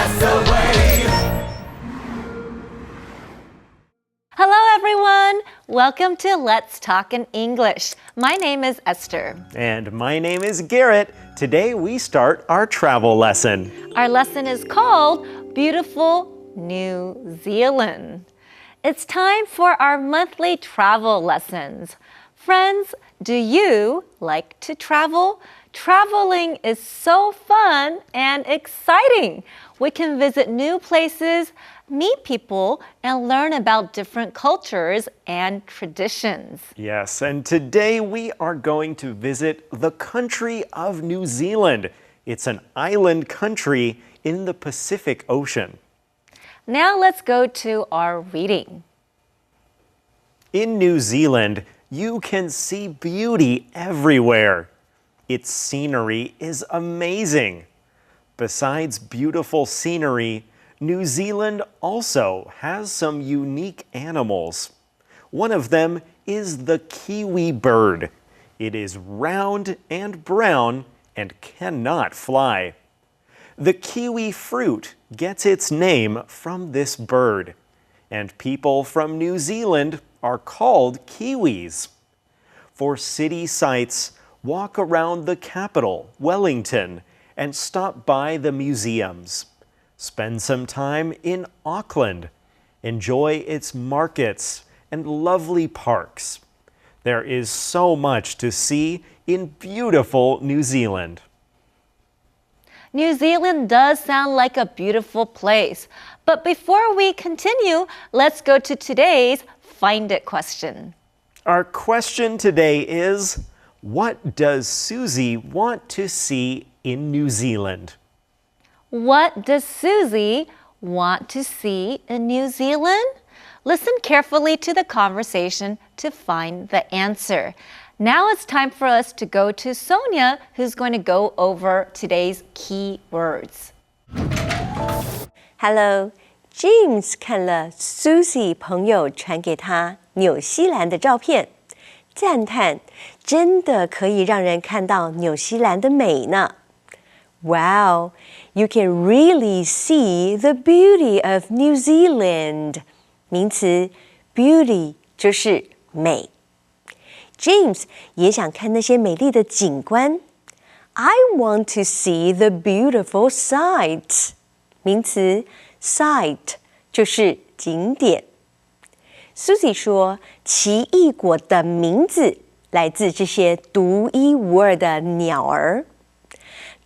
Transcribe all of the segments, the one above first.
Castaway. Hello everyone! Welcome to Let's Talk in English. My name is Esther. And my name is Garrett. Today we start our travel lesson. Our lesson is called Beautiful New Zealand. It's time for our monthly travel lessons. Friends, do you like to travel? Traveling is so fun and exciting. We can visit new places, meet people, and learn about different cultures and traditions. Yes, and today we are going to visit the country of New Zealand. It's an island country in the Pacific Ocean. Now let's go to our reading. In New Zealand, you can see beauty everywhere. Its scenery is amazing. Besides beautiful scenery, New Zealand also has some unique animals. One of them is the kiwi bird. It is round and brown and cannot fly. The kiwi fruit gets its name from this bird, and people from New Zealand are called Kiwis. For city sights, walk around the capital, Wellington, and stop by the museums. Spend some time in Auckland. Enjoy its markets and lovely parks. There is so much to see in beautiful New Zealand. New Zealand does sound like a beautiful place. But before we continue, let's go to today's Find It question. Our question today is, what does Susie want to see in New Zealand? What does Susie want to see in New Zealand? Listen carefully to the conversation to find the answer. Now it's time for us to go to Sonia, who's going to go over today's key words. Hello, James 看了 Susie 朋友传给他纽西兰的照片，赞叹真的可以让人看到纽西兰的美呢。Wow, you can really see the beauty of New Zealand. 名词 beauty 就是美。James 也想看那些美丽的景观。I want to see the beautiful sights. 名词 sight 就是景点。Susie 说，奇异果的名字来自这些独一无二的鸟儿。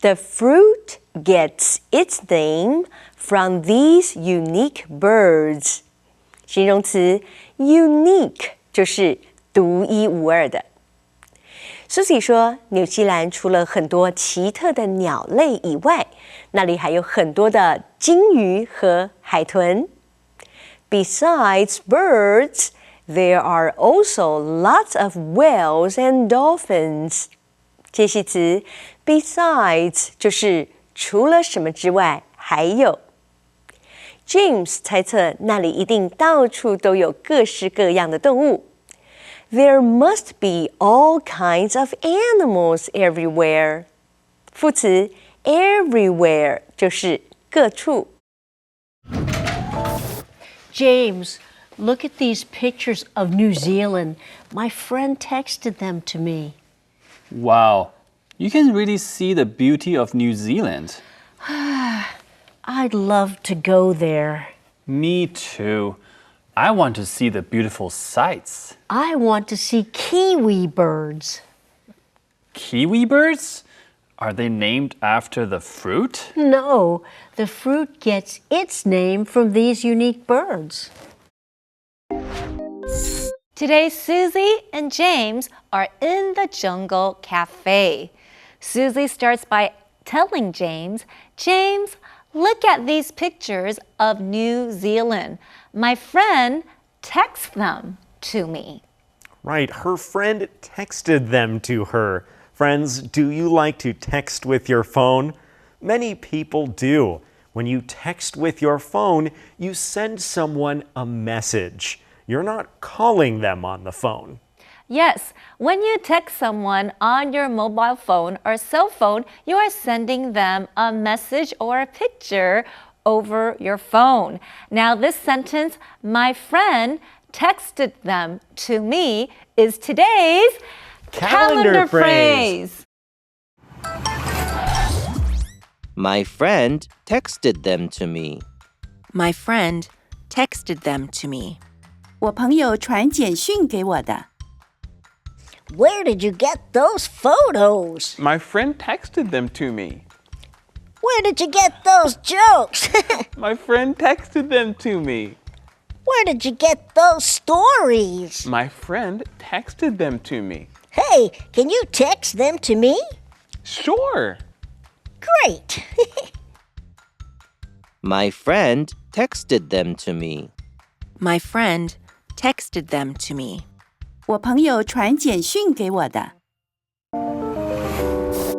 The fruit gets its name from these unique birds. 形容词 unique 就是独一无二的。Susie 说，纽西兰除了很多奇特的鸟类以外，那里还有很多的鲸鱼和海豚。Besides birds, there are also lots of whales and dolphins. 介系词 besides 就是除了什么之外还有。James 猜测那里一定到处都有各式各样的动物。There must be all kinds of animals everywhere. 副词 everywhere 就是各处。James, look at these pictures of New Zealand. My friend texted them to me. Wow, you can really see the beauty of New Zealand. I'd love to go there. Me too. I want to see the beautiful sights. I want to see kiwi birds. Kiwi birds? Are they named after the fruit? No, the fruit gets its name from these unique birds. Today, Susie and James are in the Jungle Cafe. Susie starts by telling James, James, look at these pictures of New Zealand. My friend texted them to me. Right, her friend texted them to her. Friends, do you like to text with your phone? Many people do. When you text with your phone, you send someone a message. You're not calling them on the phone. Yes, when you text someone on your mobile phone or cell phone, you are sending them a message or a picture over your phone. Now, this sentence, my friend texted them to me, is today's calendar phrase. My friend texted them to me. My friend texted them to me. 我朋友传简讯给我的。Where did you get those photos? My friend texted them to me. Where did you get those jokes? My friend texted them to me. Where did you get those stories? My friend texted them to me. Hey, can you text them to me? Sure. Great. My friend texted them to me. My friend texted them to me. 我朋友传简讯给我的。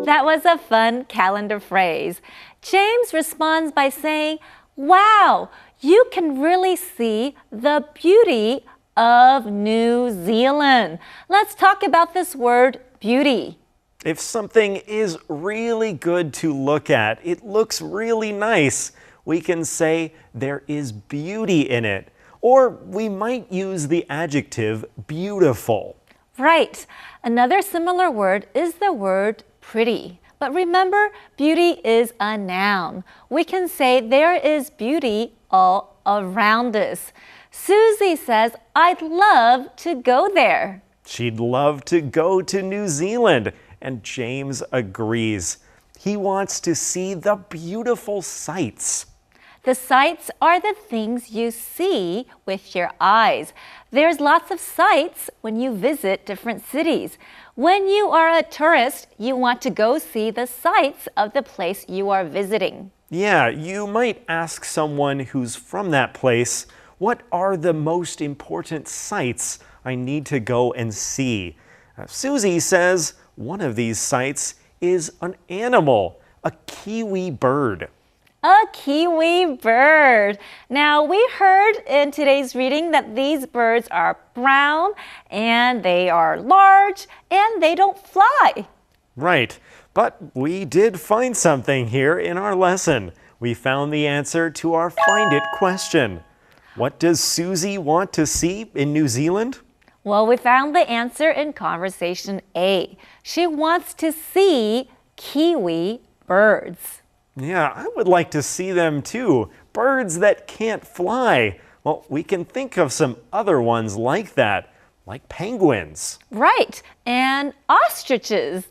That was a fun calendar phrase. James responds by saying, wow, you can really see the beauty of New Zealand. Let's talk about this word, beauty. If something is really good to look at, it looks really nice, we can say there is beauty in it. Or we might use the adjective beautiful. Right. Another similar word is the word pretty. But remember, beauty is a noun. We can say there is beauty all around us. Susie says, I'd love to go there. She'd love to go to New Zealand, and James agrees. He wants to see the beautiful sights. The sights are the things you see with your eyes. There's lots of sights when you visit different cities. When you are a tourist, you want to go see the sights of the place you are visiting. Yeah, you might ask someone who's from that place, what are the most important sights I need to go and see? Susie says one of these sights is an animal, a kiwi bird. A kiwi bird. Now, we heard in today's reading that these birds are brown and they are large and they don't fly. Right, but we did find something here in our lesson. We found the answer to our Find It question. What does Susie want to see in New Zealand? Well, we found the answer in conversation A. She wants to see kiwi birds. Yeah, I would like to see them too. Birds that can't fly. Well, we can think of some other ones like that, like penguins. Right, and ostriches.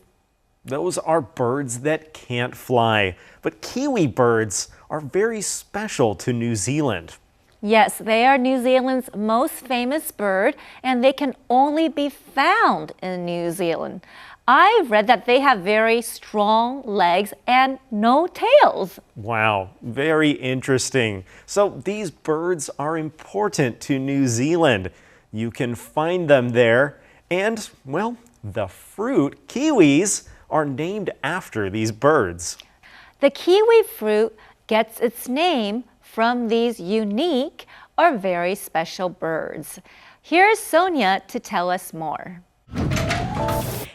Those are birds that can't fly. But kiwi birds are very special to New Zealand. Yes, they are New Zealand's most famous bird, and they can only be found in New Zealand. I read that they have very strong legs and no tails. Wow, very interesting. So these birds are important to New Zealand. You can find them there. And, well, the fruit, kiwis, are named after these birds. The kiwi fruit gets its name from these unique or very special birds. Here's Sonia to tell us more.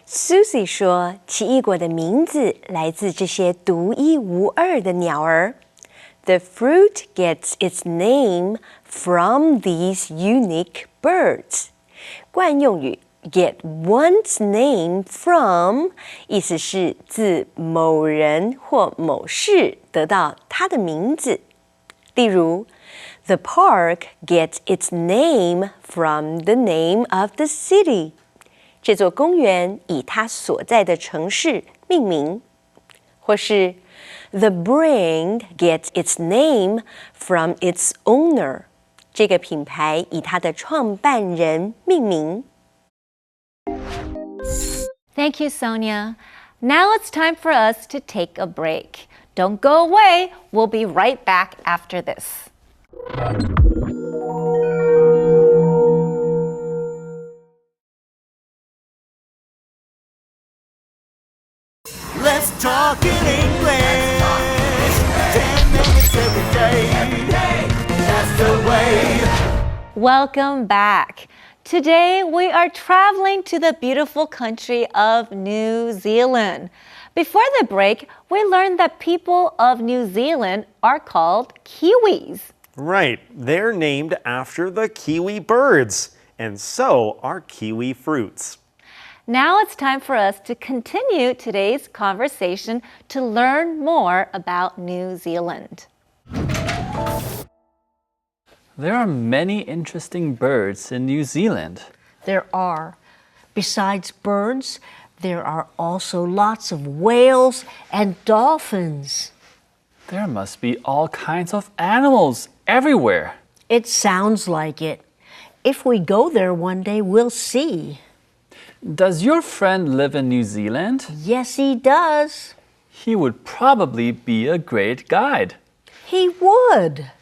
Susie 说，奇异果的名字来自这些独一无二的鸟儿。The fruit gets its name from these unique birds. 惯用语 get one's name from 意思是自某人或某事得到它的名字。例如 The park gets its name from the name of the city. 这座公园以它所在的城市命名。或是 The brand gets its name from its owner. 这个品牌以它的创办人命名。Thank you, Sonia. Now it's time for us to take a break. Don't go away. We'll be right back after this. Let's talk in English. 10 minutes every day. That's the way. Welcome back. Today we are traveling to the beautiful country of New Zealand. Before the break, we learned that people of New Zealand are called Kiwis. Right, they're named after the kiwi birds, and so are kiwi fruits. Now it's time for us to continue today's conversation to learn more about New Zealand. There are many interesting birds in New Zealand. There are. Besides birds, there are also lots of whales and dolphins. There must be all kinds of animals everywhere. It sounds like it. If we go there one day, we'll see. Does your friend live in New Zealand? Yes, he does. He would probably be a great guide. He would.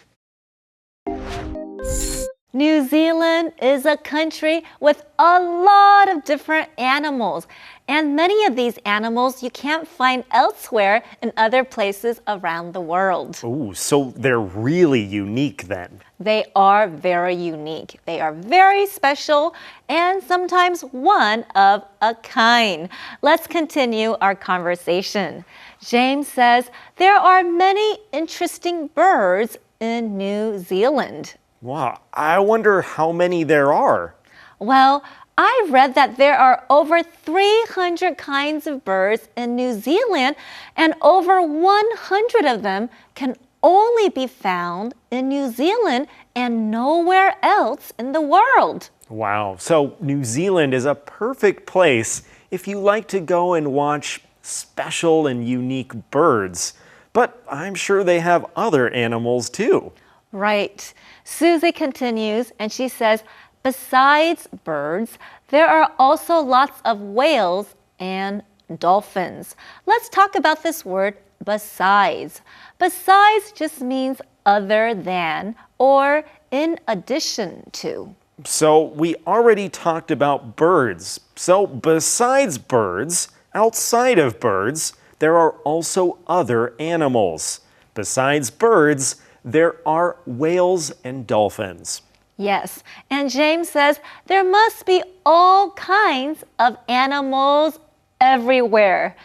New Zealand is a country with a lot of different animals, and many of these animals you can't find elsewhere in other places around the world. Ooh, so they're really unique then. They are very unique. They are very special and sometimes one of a kind. Let's continue our conversation. James says there are many interesting birds in New Zealand. Wow, I wonder how many there are. Well, I read that there are over 300 kinds of birds in New Zealand, and over 100 of them can only be found in New Zealand and nowhere else in the world. Wow, so New Zealand is a perfect place if you like to go and watch special and unique birds. But I'm sure they have other animals too. Right. Susie continues and she says, besides birds, there are also lots of whales and dolphins. Let's talk about this word besides. Besides just means other than or in addition to. So we already talked about birds. So besides birds, outside of birds, there are also other animals. Besides birds, there are whales and dolphins. Yes, and James says there must be all kinds of animals everywhere.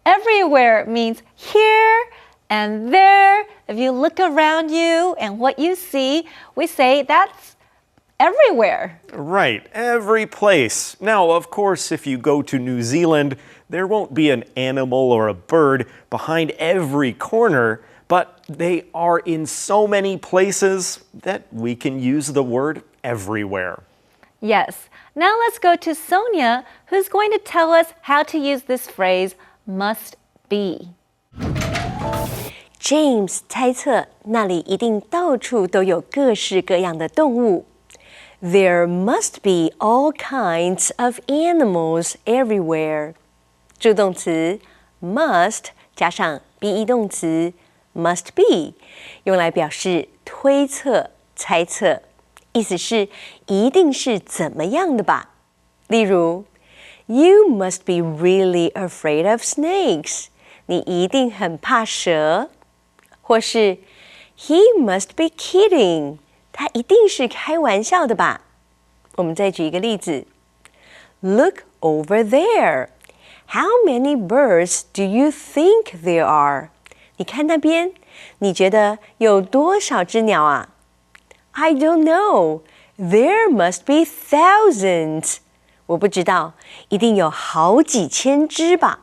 Everywhere means here and there. If you look around you and what you see, we say that's everywhere. Right, every place. Now, of course, if you go to New Zealand, there won't be an animal or a bird behind every corner, but they are in so many places that we can use the word everywhere. Yes. Now let's go to Sonia, who's going to tell us how to use this phrase, must be. James 猜测那里一定到处都有各式各样的动物。There must be all kinds of animals everywhere. 助动词 must 加上 be 动词 must be 用来表示推测、猜测，意思是一定是怎么样的吧。例如 You must be really afraid of snakes. 你一定很怕蛇。或是 He must be kidding. 他一定是开玩笑的吧。我们再举一个例子 Look over there. How many birds do you think there are? 你看那边，你觉得有多少只鸟啊？ I don't know. There must be thousands. 我不知道，一定有好几千只吧。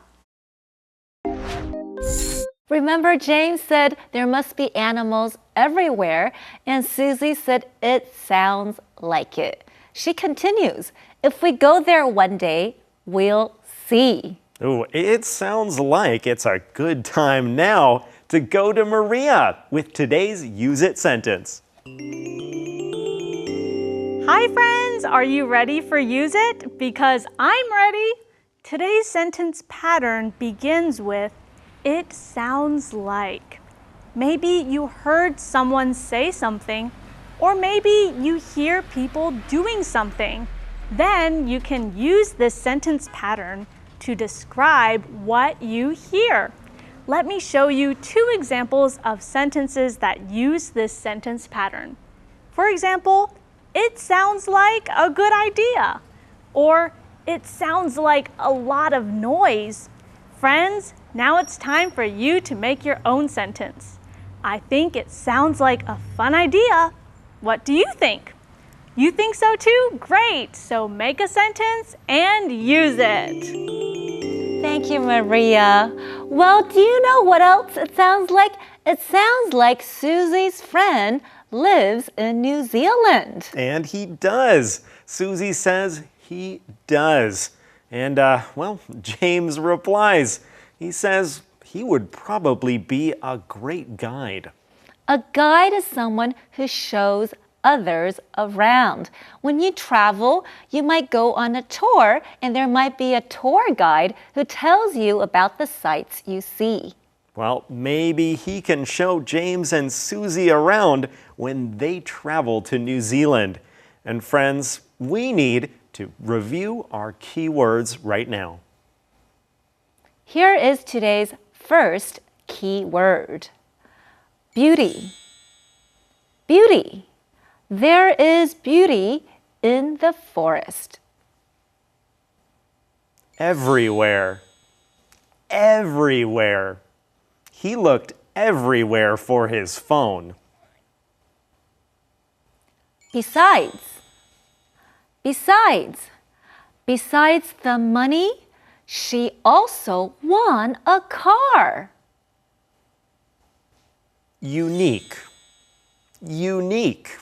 Remember, James said there must be animals everywhere, and Susie said it sounds like it. She continues, if we go there one day, we'll see. Ooh, it sounds like it's a good time now to go to Maria with today's Use It sentence. Hi friends, are you ready for Use It? Because I'm ready. Today's sentence pattern begins with it sounds like. Maybe you heard someone say something, or maybe you hear people doing something. Then you can use this sentence pattern to describe what you hear. Let me show you two examples of sentences that use this sentence pattern. For example, it sounds like a good idea, or it sounds like a lot of noise. Friends, Now it's time for you to make your own sentence. I think it sounds like a fun idea. What do you think? You think so too? Great! So make a sentence and use it. Thank you, Maria. Well, do you know what else it sounds like? It sounds like Susie's friend lives in New Zealand. And he does. Susie says he does. And, well, James replies. He says he would probably be a great guide. A guide is someone who shows others around. When you travel, you might go on a tour, and there might be a tour guide who tells you about the sights you see. Well, maybe he can show James and Susie around when they travel to New Zealand. And friends, we need to review our keywords right now. Here is today's first key word. Beauty. Beauty. There is beauty in the forest. Everywhere. Everywhere. He looked everywhere for his phone. Besides. Besides the money, she also won a car. Unique. Unique.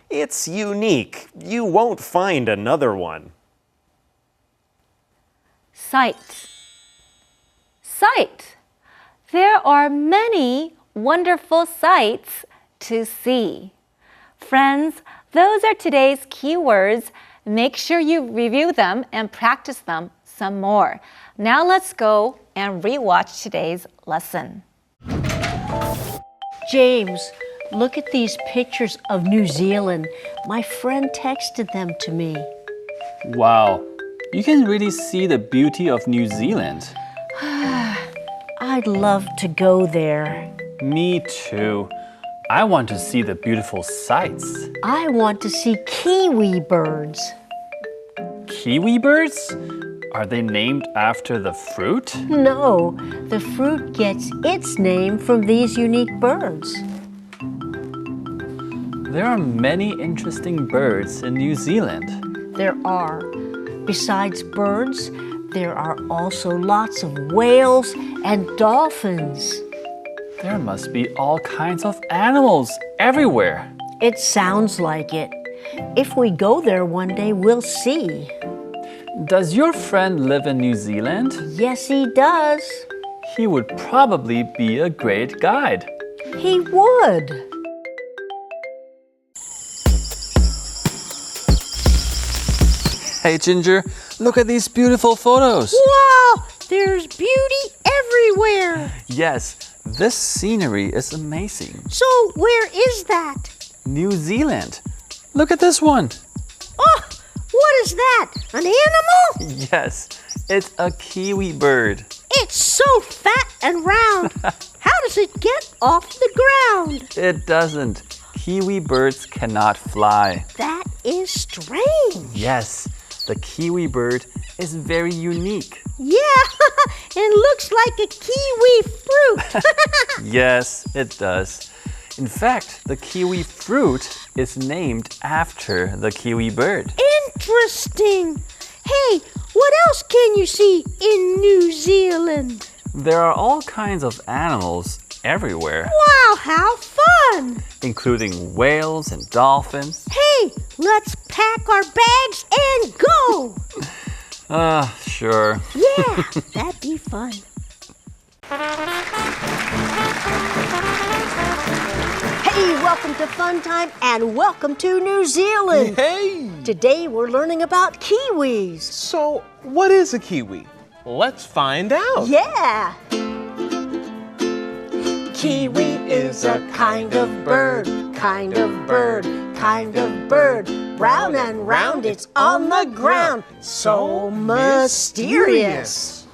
It's unique. You won't find another one. Sight. Sight. There are many wonderful sights to see. Friends, those are today's keywords. Make sure you review them and practice them some more. Now let's go and rewatch today's lesson. James, look at these pictures of New Zealand. My friend texted them to me. Wow, you can really see the beauty of New Zealand. I'd love to go there. Me too. I want to see the beautiful sights. I want to see kiwi birds. Kiwi birds? Are they named after the fruit? No, the fruit gets its name from these unique birds. There are many interesting birds in New Zealand. There are. Besides birds, there are also lots of whales and dolphins. There must be all kinds of animals everywhere. It sounds like it. If we go there one day, we'll see. Does your friend live in New Zealand? Yes, he does. He would probably be a great guide. He would. Hey, Ginger, look at these beautiful photos. Wow, there's beauty everywhere. Yes, this scenery is amazing. So where is that? New Zealand. Look at this one. Oh, what is that? An animal? Yes, it's a kiwi bird. It's so fat and round. How does it get off the ground? It doesn't. Kiwi birds cannot fly. That is strange. Yes, the kiwi bird is very unique. Yeah, it looks like a kiwi fruit. Yes, it does. In fact, the kiwi fruit is named after the kiwi bird. Interesting. Hey, what else can you see in New Zealand? There are all kinds of animals everywhere. Wow, how fun! Including whales and dolphins. Hey, let's pack our bags and go! Sure. Yeah, that'd be fun. Hey, welcome to Fun Time and welcome to New Zealand. Hey! Today we're learning about kiwis. So, what is a kiwi? Let's find out. Yeah! Kiwi is a kind of bird, kind of bird, kind of bird. Brown and round, it's on the ground. So mysterious.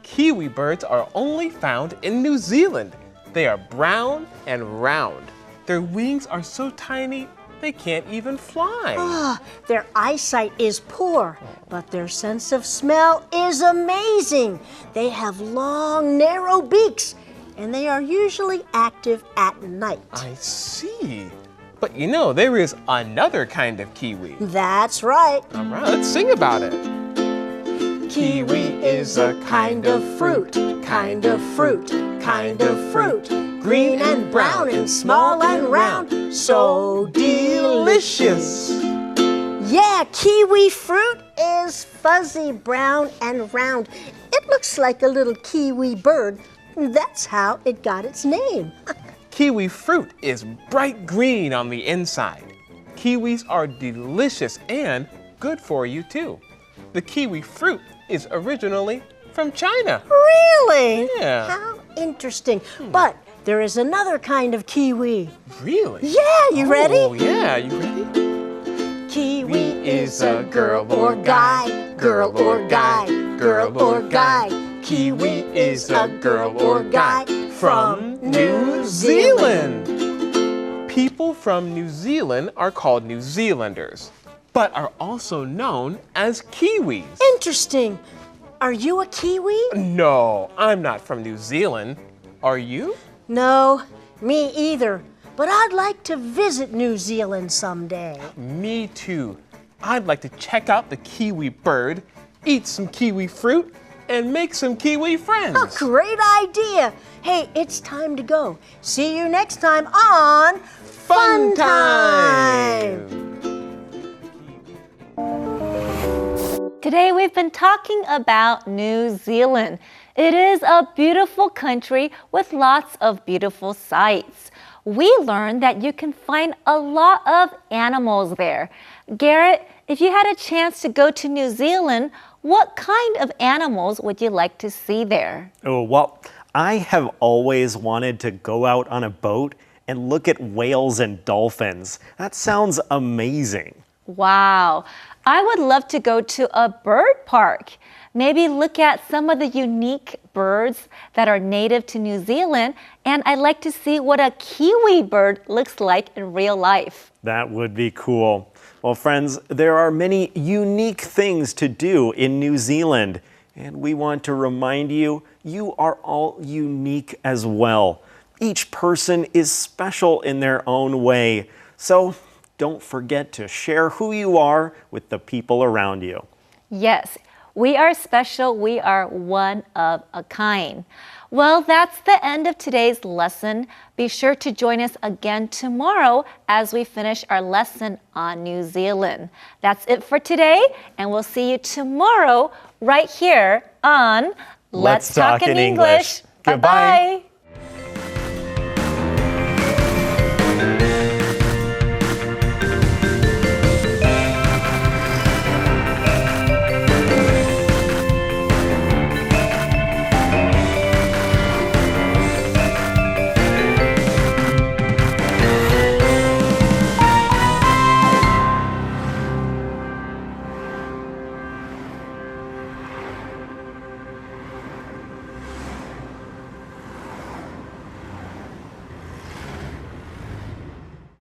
Kiwi birds are only found in New Zealand. They are brown and round. Their wings are so tiny, They can't even fly. Their eyesight is poor, but their sense of smell is amazing. They have long, narrow beaks, and they are usually active at night. I see. But you know, there is another kind of kiwi. That's right. All right, let's sing about it. Kiwi is a kind of fruit, kind of fruit, kind of fruit. Green and brown and small and round, so delicious. Yeah, kiwi fruit is fuzzy, brown, and round. It looks like a little kiwi bird. That's how it got its name. Kiwi fruit is bright green on the inside. Kiwis are delicious and good for you too. The kiwi fruit is originally from China. Really? Yeah. How interesting. But there is another kind of kiwi. Really? Yeah, you ready? Oh, yeah, you ready? Kiwi is a girl or guy, girl or guy, girl or guy. Kiwi is a girl or guy from New Zealand. People from New Zealand are called New Zealanders, but are also known as Kiwis. Interesting. Are you a Kiwi? No, I'm not from New Zealand. Are you? No, me either. But I'd like to visit New Zealand someday. Me too. I'd like to check out the kiwi bird, eat some kiwi fruit, and make some kiwi friends. A great idea. Hey, it's time to go. See you next time on Fun Time. Today we've been talking about New Zealand. It is a beautiful country with lots of beautiful sights. We learned that you can find a lot of animals there. Garrett, if you had a chance to go to New Zealand, what kind of animals would you like to see there? Oh, well, I have always wanted to go out on a boat and look at whales and dolphins. That sounds amazing. Wow, I would love to go to a bird park. Maybe look at some of the unique birds that are native to New Zealand, and I'd like to see what a kiwi bird looks like in real life. That would be cool. Well, friends, there are many unique things to do in New Zealand, and we want to remind you, you are all unique as well. Each person is special in their own way, so don't forget to share who you are with the people around you. Yes, we are special. We are one of a kind. Well, that's the end of today's lesson. Be sure to join us again tomorrow as we finish our lesson on New Zealand. That's it for today, and we'll see you tomorrow right here on Let's Talk in English. Bye-bye.